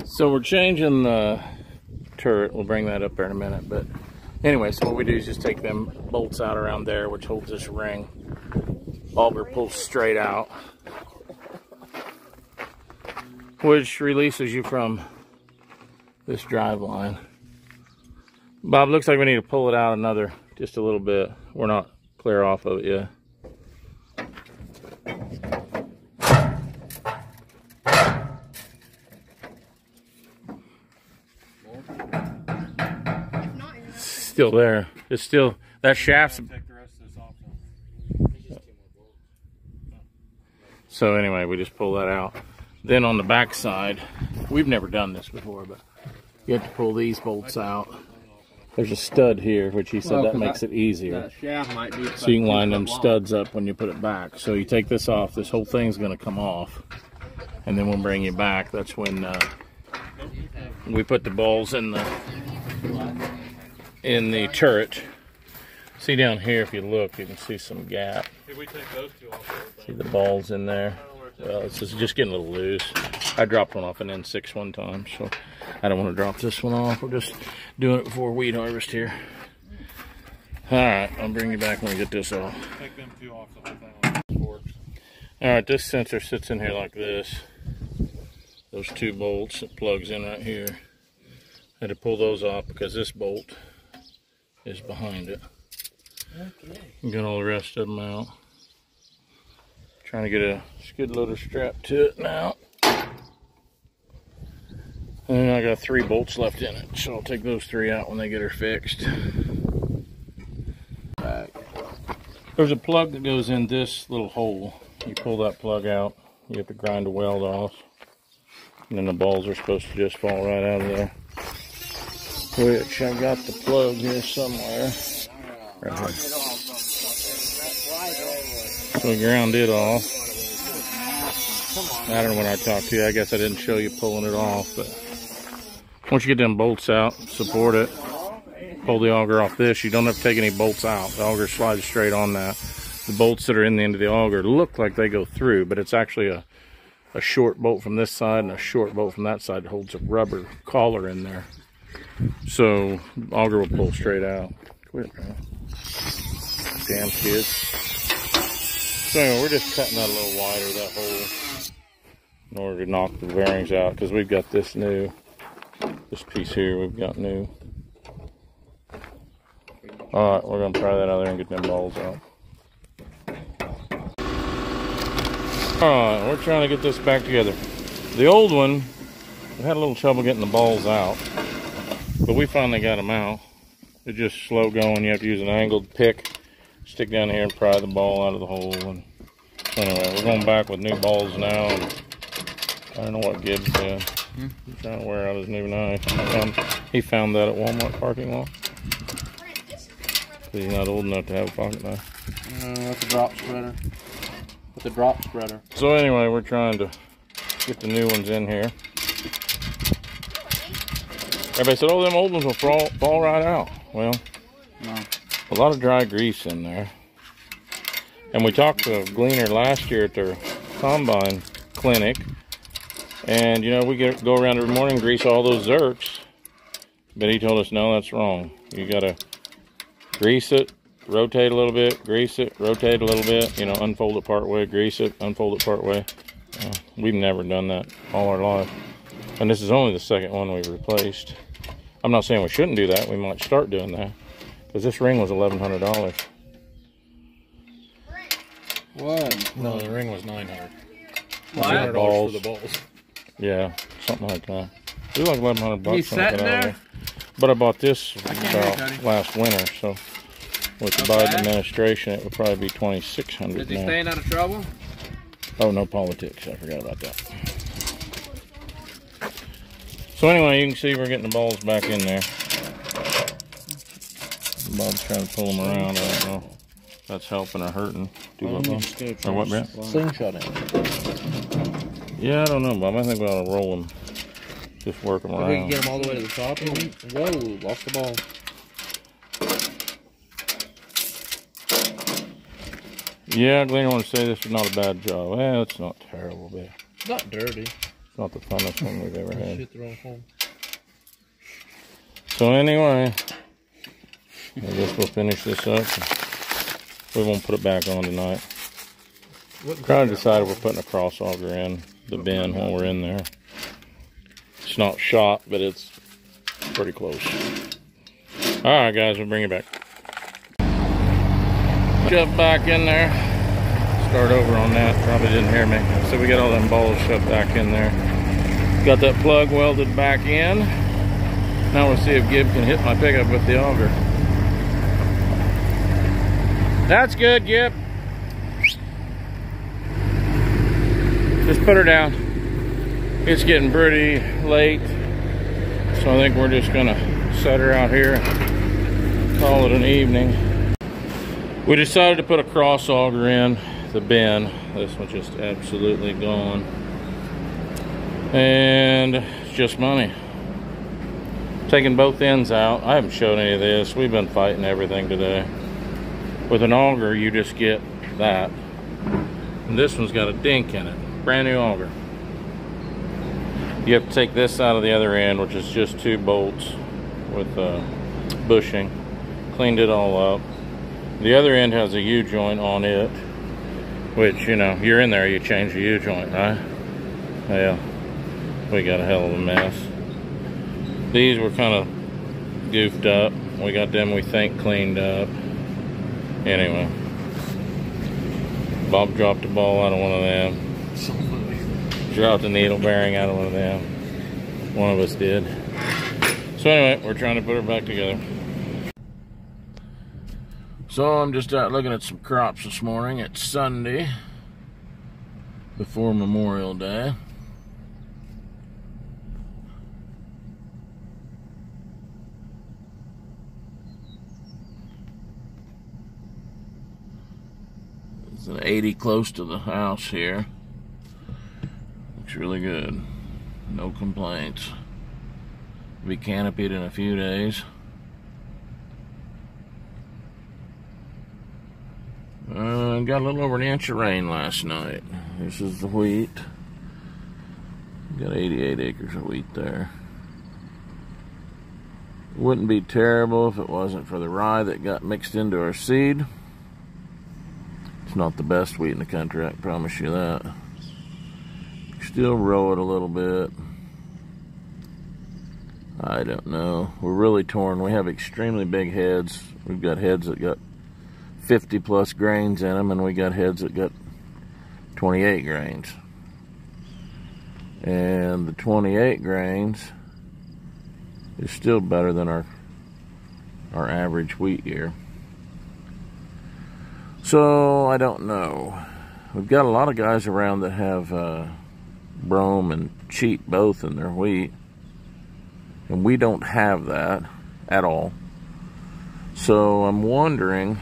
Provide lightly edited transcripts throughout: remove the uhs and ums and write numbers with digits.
So we're changing the turret. We'll bring that up there in a minute. But anyway, so what we do is just take them bolts out around there, which holds this ring. Auger pulls straight out, which releases you from this drive line. Bob, looks like we need to pull it out just a little bit. We're not clear off of it yet. Still there. It's still, that shaft's. So anyway, we just pull that out. Then on the back side, we've never done this before, but you have to pull these bolts out. There's a stud here, which he said that makes it easier. That shaft might be so you can line them studs up when you put it back. So you take this off, this whole thing's going to come off, and then we'll bring you back. That's when we put the balls in the turret. See down here, if you look, you can see some gap. See the balls in there? Well, it's just getting a little loose. I dropped one off an N6 one time, so I don't want to drop this one off. We're just doing it before weed harvest here. Alright, I'll bring you back when we get this off. Take them two off the whole thing. Alright, this sensor sits in here like this. Those two bolts, it plugs in right here. I had to pull those off because this bolt is behind it. Okay. Got all the rest of them out. Trying to get a skid loader strap to it now. And I got 3 bolts left in it, so I'll take those 3 out when they get her fixed. There's a plug that goes in this little hole. You pull that plug out, you have to grind a weld off, and then the balls are supposed to just fall right out of there. Which I've got the plug here somewhere. Right here. So we ground it off. I don't know when I talked to you. I guess I didn't show you pulling it off, but once you get them bolts out, support it, pull the auger off this. You don't have to take any bolts out. The auger slides straight on that. The bolts that are in the end of the auger look like they go through, but it's actually a short bolt from this side and a short bolt from that side that holds a rubber collar in there. So the auger will pull straight out. Quit, man. Damn kids. So anyway, we're just cutting that a little wider, that hole, in order to knock the bearings out, because we've got this piece here we've got new. Alright, we're going to pry that out there and get them balls out. Alright, we're trying to get this back together. The old one, we had a little trouble getting the balls out, but we finally got them out. It's just slow going. You have to use an angled pick, stick down here and pry the ball out of the hole. And anyway, we're going back with new balls now. And I don't know what Gibbs did. He's trying to wear out his new knife. He found that at Walmart parking lot. He's not old enough to have a pocket knife. That's a drop spreader. With a drop spreader. So anyway, we're trying to get the new ones in here. Everybody said, oh, them old ones will fall right out. Well, no. A lot of dry grease in there. And we talked to a gleaner last year at their combine clinic. And, you know, we go around every morning and grease all those zerks. But he told us, no, that's wrong. You got to grease it, rotate a little bit, grease it, rotate a little bit. You know, unfold it part way, grease it, unfold it part way. We've never done that all our life. And this is only the second one we've replaced. I'm not saying we shouldn't do that. We might start doing that. Because this ring was $1,100. What? No, the ring was $900. $900 for the balls. Yeah, something like that. It was like $1,100. He's sitting there? But I bought this about last winter, so with the Biden administration, it would probably be $2,600 Is he now. staying out of trouble? Oh, no politics. I forgot about that. So anyway, you can see we're getting the balls back in there. Bob's trying to pull them around. I don't know if that's helping or hurting. Or what, Brent? Slingshot it. Yeah, I don't know, Bob. I think we ought to roll them. Just work them around. We can get them all the way to the top. Whoa, lost the ball. Yeah, Gleaner want to say this is not a bad job. Well, it's not terrible, but It's not dirty. It's not the funnest one we've ever had. Shit, the wrong hole. So anyway, I guess we'll finish this up. We won't put it back on tonight. Kind of decided we're putting a cross auger in the bin while we're in there. It's not shot, but it's pretty close. Alright guys, we'll bring it back. Shove back in there. Start over on that, probably didn't hear me. So we got all them balls shoved back in there. Got that plug welded back in. Now we'll see if Gib can hit my pickup with the auger. That's good, Gib. Just put her down. It's getting pretty late, so I think we're just gonna set her out here and call it an evening. We decided to put a cross auger in the bin. This one's just absolutely gone. And it's just money. Taking both ends out. I haven't shown any of this. We've been fighting everything today. With an auger, you just get that. And this one's got a dink in it. Brand new auger. You have to take this out of the other end, which is just 2 bolts with bushing. Cleaned it all up. The other end has a U-joint on it, which, you know, you're in there, you change the U-joint, right? Yeah, we got a hell of a mess. These were kind of goofed up. We got them, we think, cleaned up. Anyway, Bob dropped a ball out of one of them. Dropped a needle bearing out of one of them. One of us did. So anyway, we're trying to put her back together. So I'm just out looking at some crops this morning. It's Sunday before Memorial Day. It's an 80 close to the house here. Looks really good. No complaints. Be canopied in a few days. Got a little over 1 inch of rain last night. This is the wheat. Got 88 acres of wheat there. Wouldn't be terrible if it wasn't for the rye that got mixed into our seed. It's not the best wheat in the country, I can promise you that. Still row it a little bit. I don't know. We're really torn. We have extremely big heads. We've got heads that got 50 plus grains in them, and we got heads that got 28 grains. And the 28 grains is still better than our average wheat year. So I don't know. We've got a lot of guys around that have brome and cheat both in their wheat, and we don't have that at all. So I'm wondering,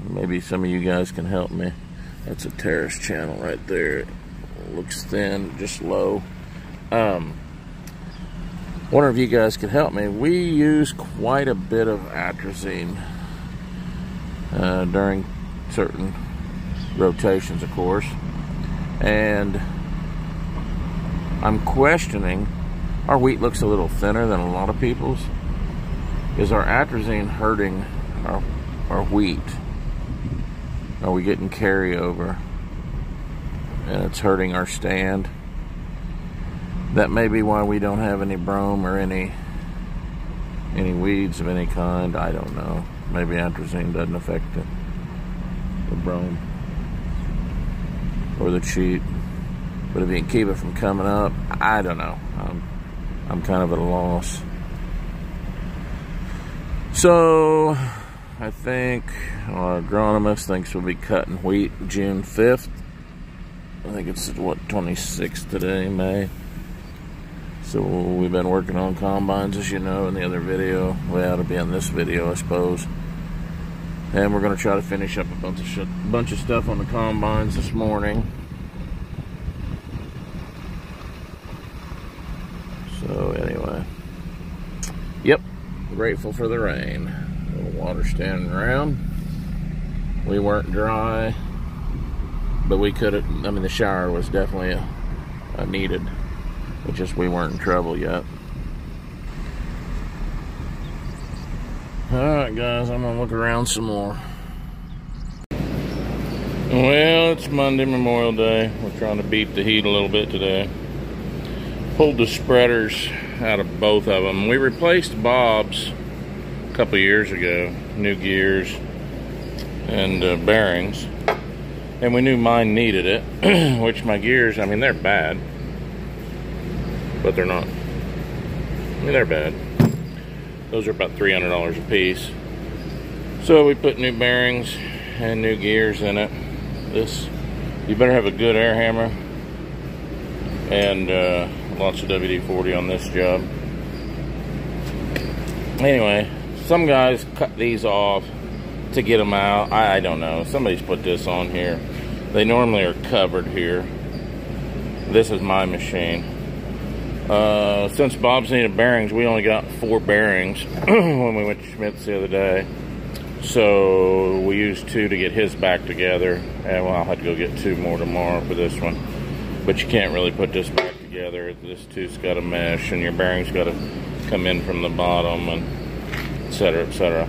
maybe some of you guys can help me. That's a terrace channel right there. It looks thin, just low. Wonder if you guys could help me. We use quite a bit of atrazine during certain rotations, of course. And I'm questioning, our wheat looks a little thinner than a lot of people's. Is our atrazine hurting our wheat? Are we getting carryover and it's hurting our stand? That may be why we don't have any brome or any weeds of any kind. I don't know. Maybe atrazine doesn't affect the brome or the cheat. But if you can keep it from coming up, I don't know. I'm kind of at a loss. So I think our agronomist thinks we'll be cutting wheat June 5th. I think it's, what, 26th today, May. So we've been working on combines, as you know, in the other video. Well, it'll be in this video, I suppose. And we're going to try to finish up a bunch of stuff on the combines this morning. So anyway, yep, grateful for the rain. A little water standing around. We weren't dry, but we could have, I mean, the shower was definitely needed. It's just we weren't in trouble yet. Alright guys, I'm gonna look around some more. Well, it's Monday, Memorial Day. We're trying to beat the heat a little bit today. Pulled the spreaders out of both of them. We replaced Bob's a couple years ago. New gears and bearings. And we knew mine needed it. Which my gears, I mean, they're bad. But they're not. I mean, they're bad. Those are about $300 a piece. So we put new bearings and new gears in it. This, you better have a good air hammer and lots of WD-40 on this job. Anyway, some guys cut these off to get them out. I don't know. Somebody's put this on here. They normally are covered here. This is my machine. Since Bob's needed bearings, we only got 4 bearings when we went to Schmidt's the other day. So we used 2 to get his back together. And well, I'll have to go get 2 more tomorrow for this one. But you can't really put this back together. This two's got a mesh, and your bearings got to come in from the bottom, and etc., etc.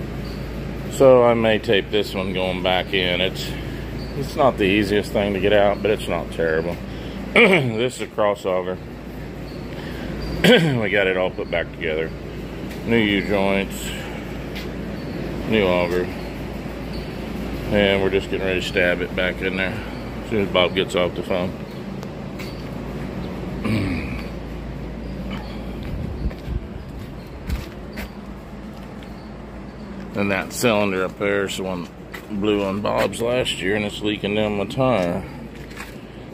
So I may tape this one going back in. It's not the easiest thing to get out, but it's not terrible. This is a cross auger. We got it all put back together. New U-joints, new auger, and we're just getting ready to stab it back in there as soon as Bob gets off the phone. And that cylinder up there is the one that blew on Bob's last year, and it's leaking down my tire.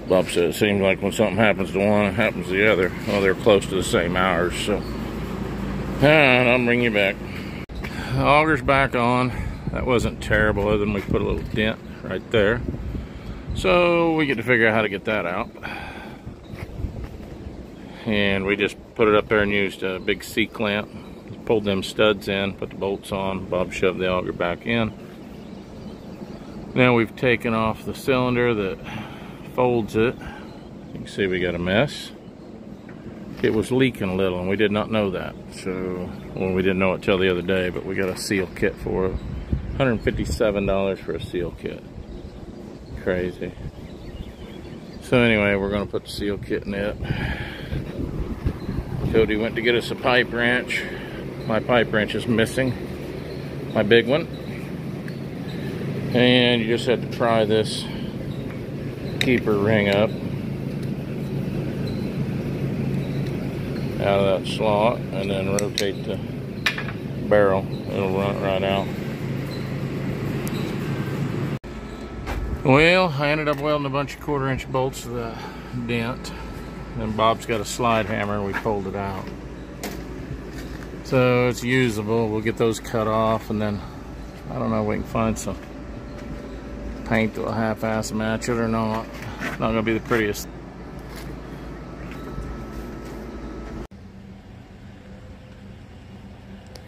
Bob said it seems like when something happens to one, it happens to the other. Well, they're close to the same hours, so. Alright, I'll bring you back. The auger's back on. That wasn't terrible, other than we put a little dent right there. So we get to figure out how to get that out. And we just put it up there and used a big C-clamp. Pulled them studs in, put the bolts on. Bob shoved the auger back in. Now we've taken off the cylinder that folds it. You can see we got a mess. It was leaking a little, and we did not know that. So, well, we didn't know it till the other day, but we got a seal kit for it. $157 for a seal kit. Crazy. So anyway, we're gonna put the seal kit in it. Cody went to get us a pipe wrench. My pipe wrench is missing. My big one. And you just have to pry this keeper ring up out of that slot and then rotate the barrel. It'll run it right out. Well, I ended up welding a bunch of 1/4-inch bolts to the dent. And Bob's got a slide hammer and we pulled it out. So it's usable. We'll get those cut off, and then I don't know if we can find some paint that'll half-ass match it or not. Not gonna be the prettiest.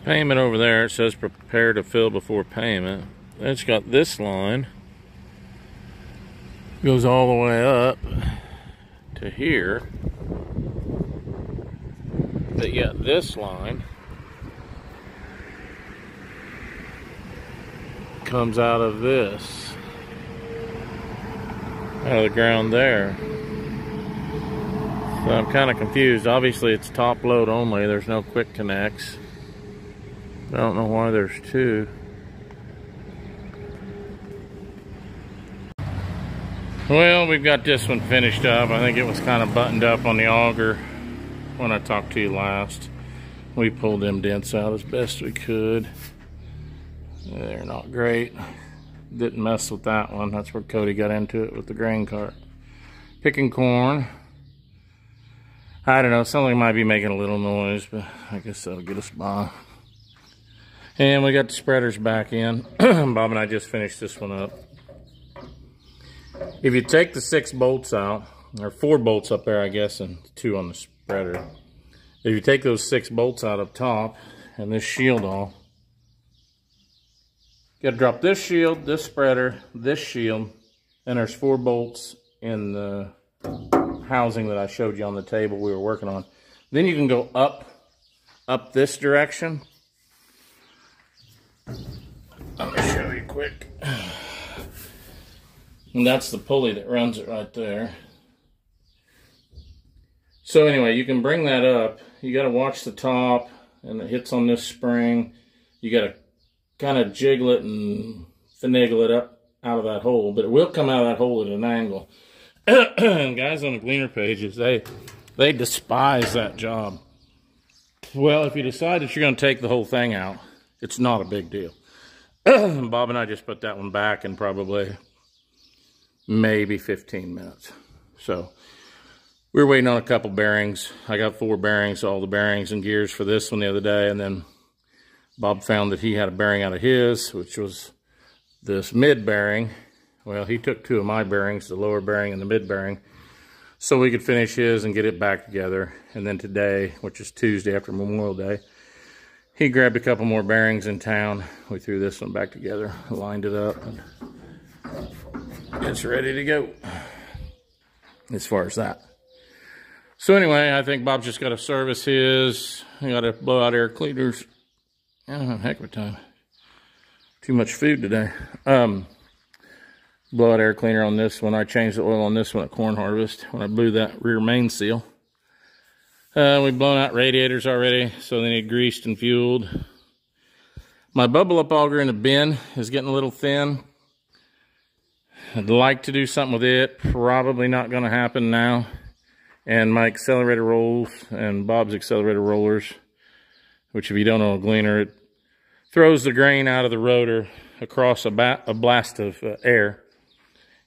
Payment over there, it says prepare to fill before payment. It's got this line. Goes all the way up to here. But yet this line comes out of this, out of the ground there. So I'm kind of confused. Obviously it's top load only. There's no quick connects. I don't know why there's 2. Well, we've got this one finished up. I think it was kind of buttoned up on the auger when I talked to you last. We pulled them dents out as best we could. They're not great. Didn't mess with that one. That's where Cody got into it with the grain cart. Picking corn. I don't know, something might be making a little noise, but I guess that'll get us by. And we got the spreaders back in. Bob and I just finished this one up. If you take the 6 bolts out, or 4 bolts up there, I guess, and 2 on the spreader. If you take those 6 bolts out up top and this shield off, you gotta drop this shield, this spreader, this shield, and there's 4 bolts in the housing that I showed you on the table we were working on. Then you can go up this direction. Let me show you quick. And that's the pulley that runs it right there. So anyway, you can bring that up. You got to watch the top, and it hits on this spring. You got to kind of jiggle it and finagle it up out of that hole, but it will come out of that hole at an angle. And guys on the gleaner pages, they despise that job. Well, if you decide that you're going to take the whole thing out, it's not a big deal. Bob and I just put that one back in probably maybe 15 minutes. So we were waiting on a couple bearings. I got 4 bearings, all the bearings and gears for this one the other day, and then Bob found that he had a bearing out of his, which was this mid bearing. Well, he took 2 of my bearings, the lower bearing and the mid bearing, so we could finish his and get it back together. And then today, which is Tuesday after Memorial Day, he grabbed a couple more bearings in town. We threw this one back together, lined it up, and it's ready to go as far as that. So anyway, I think Bob's just got to service his. I got to blow out air cleaners. Oh, heck of a time. Too much food today. Blow out air cleaner on this one. I changed the oil on this one at corn harvest when I blew that rear main seal. We've blown out radiators already, so they need greased and fueled. My bubble up auger in the bin is getting a little thin. I'd like to do something with it. Probably not going to happen now. And my accelerator rolls and Bob's accelerator rollers, which if you don't know a gleaner, it throws the grain out of the rotor across a blast of air.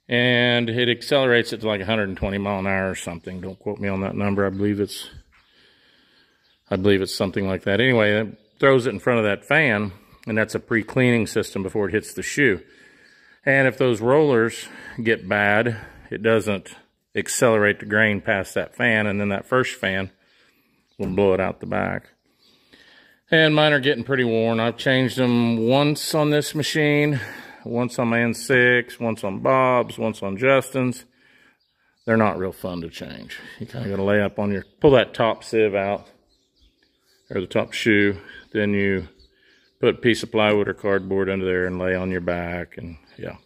And it accelerates it to like 120 mile an hour or something. Don't quote me on that number. I believe it's something like that. Anyway, it throws it in front of that fan, and that's a pre-cleaning system before it hits the shoe. And if those rollers get bad, it doesn't accelerate the grain past that fan, and then that first fan will blow it out the back. And mine are getting pretty worn. I've changed them once on this machine, once on my N6, once on Bob's, once on Justin's. They're not real fun to change. You kind of got to lay up on your, pull that top sieve out, or the top shoe, then you put a piece of plywood or cardboard under there and lay on your back, and yeah,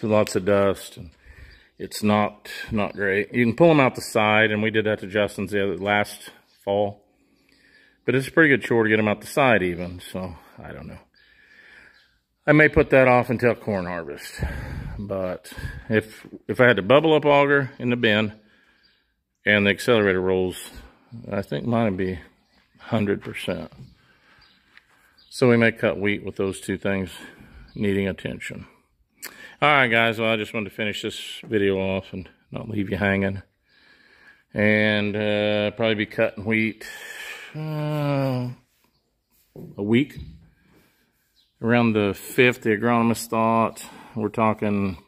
lots of dust, and it's not great. You can pull them out the side, and we did that to Justin's last fall, but it's a pretty good chore to get them out the side even, so I don't know. I may put that off until corn harvest, but if I had the bubble up auger in the bin and the accelerator rolls, I think mine would be 100%. So we may cut wheat with those 2 things needing attention. All right, guys, well, I just wanted to finish this video off and not leave you hanging. And probably be cutting wheat a week. Around the 5th, the agronomist thought we're talking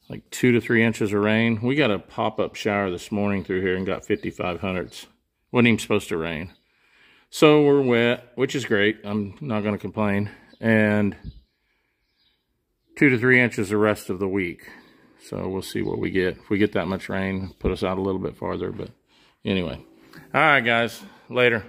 like 2 to 3 inches of rain. We got a pop-up shower this morning through here and got 5500s. Wasn't even supposed to rain. So we're wet, which is great. I'm not going to complain. And 2 to 3 inches the rest of the week. So we'll see what we get. If we get that much rain, put us out a little bit farther. But anyway. All right, guys. Later.